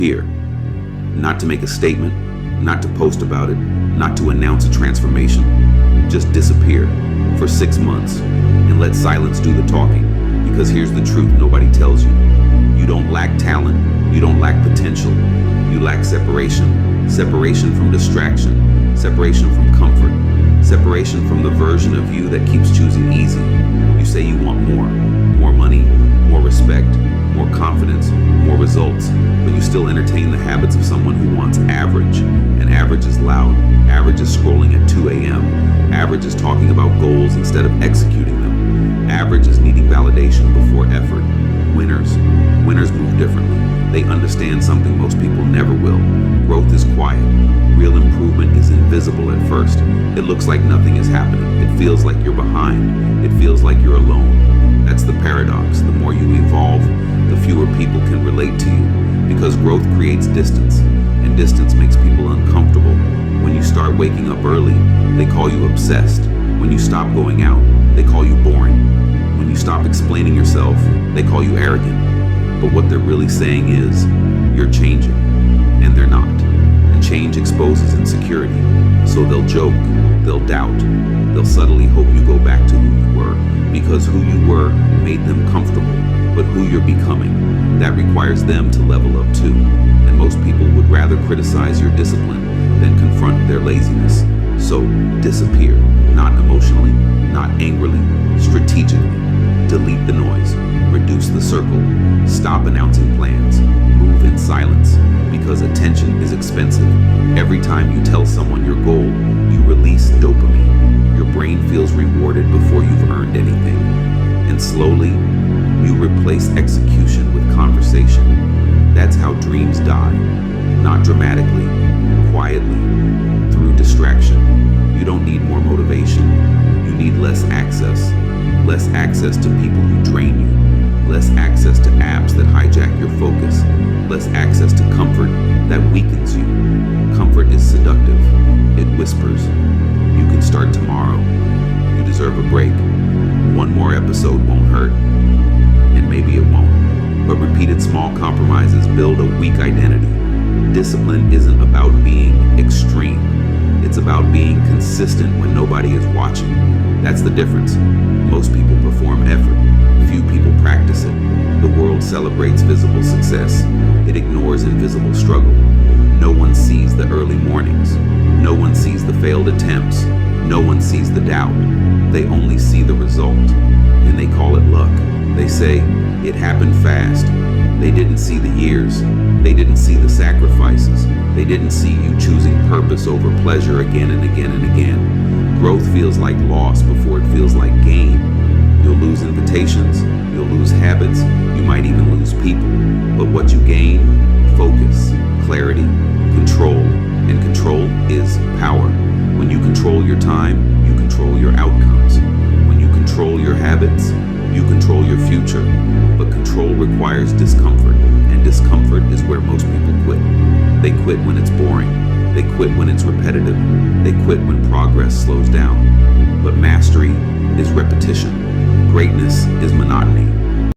Here, not to make a statement, not to post about it, not to announce a transformation. Just disappear for 6 months and let silence do the talking. Because here's the truth nobody tells you. You don't lack talent, you don't lack potential. You lack separation. Separation from distraction, separation from comfort, separation from the version of you that keeps choosing easy. You say you want more money, more respect, more confidence, more results, but you still entertain the habits of someone who wants average. And average is loud, average is scrolling at 2 a.m., average is talking about goals instead of executing them, average is needing validation before effort. Winners move differently. They understand something most people never will. Growth is quiet. Real improvement is invisible at first. It looks like nothing is happening. It feels like you're behind. It feels like you're alone. That's the paradox. The more you evolve, the fewer people can relate to you. Because growth creates distance, and distance makes people uncomfortable. When you start waking up early, they call you obsessed. When you stop going out, they call you boring. When you stop explaining yourself, they call you arrogant. But what they're really saying is, you're changing, and they're not. And change exposes insecurity. So they'll joke, they'll doubt, they'll subtly hope you go back to who you were, because who you were made them comfortable. But who you're becoming, that requires them to level up too. And most people would rather criticize your discipline than confront their laziness. So disappear, not emotionally, not angrily, strategically. Delete the noise, reduce the circle, stop announcing plans, move in silence, because attention is expensive. Every time you tell someone your goal, you release dopamine. Your brain feels rewarded before you've earned anything. And slowly, you replace execution with conversation. That's how dreams die, not dramatically, quietly, through distraction. You don't need more motivation. You need less access to people who drain you, less access to apps that hijack your focus, less access to comfort that weakens you. Comfort is seductive. It whispers, you can start tomorrow. You deserve a break. One more episode won't hurt, and maybe it won't. But repeated small compromises build a weak identity. Discipline isn't about being extreme. It's about being consistent when nobody is watching. That's the difference. Most people perform effort. Few people practice it. The world celebrates visible success. It ignores invisible struggle. No one sees the early mornings. No one sees the failed attempts. No one sees the doubt. They only see the result. And they call it luck. They say, it happened fast. They didn't see the years. They didn't see the sacrifices. They didn't see you choosing purpose over pleasure again and again and again. Growth feels like loss before it feels like gain. You'll lose invitations, you'll lose habits, you might even lose people. But what you gain? Focus, clarity, control. And control is power. When you control your time, you control your outcomes. When you control your habits, you control your future. But control requires discomfort, and discomfort is where most people quit. They quit when it's boring. They quit when it's repetitive. They quit when progress slows down. But mastery is repetition. Greatness is monotony.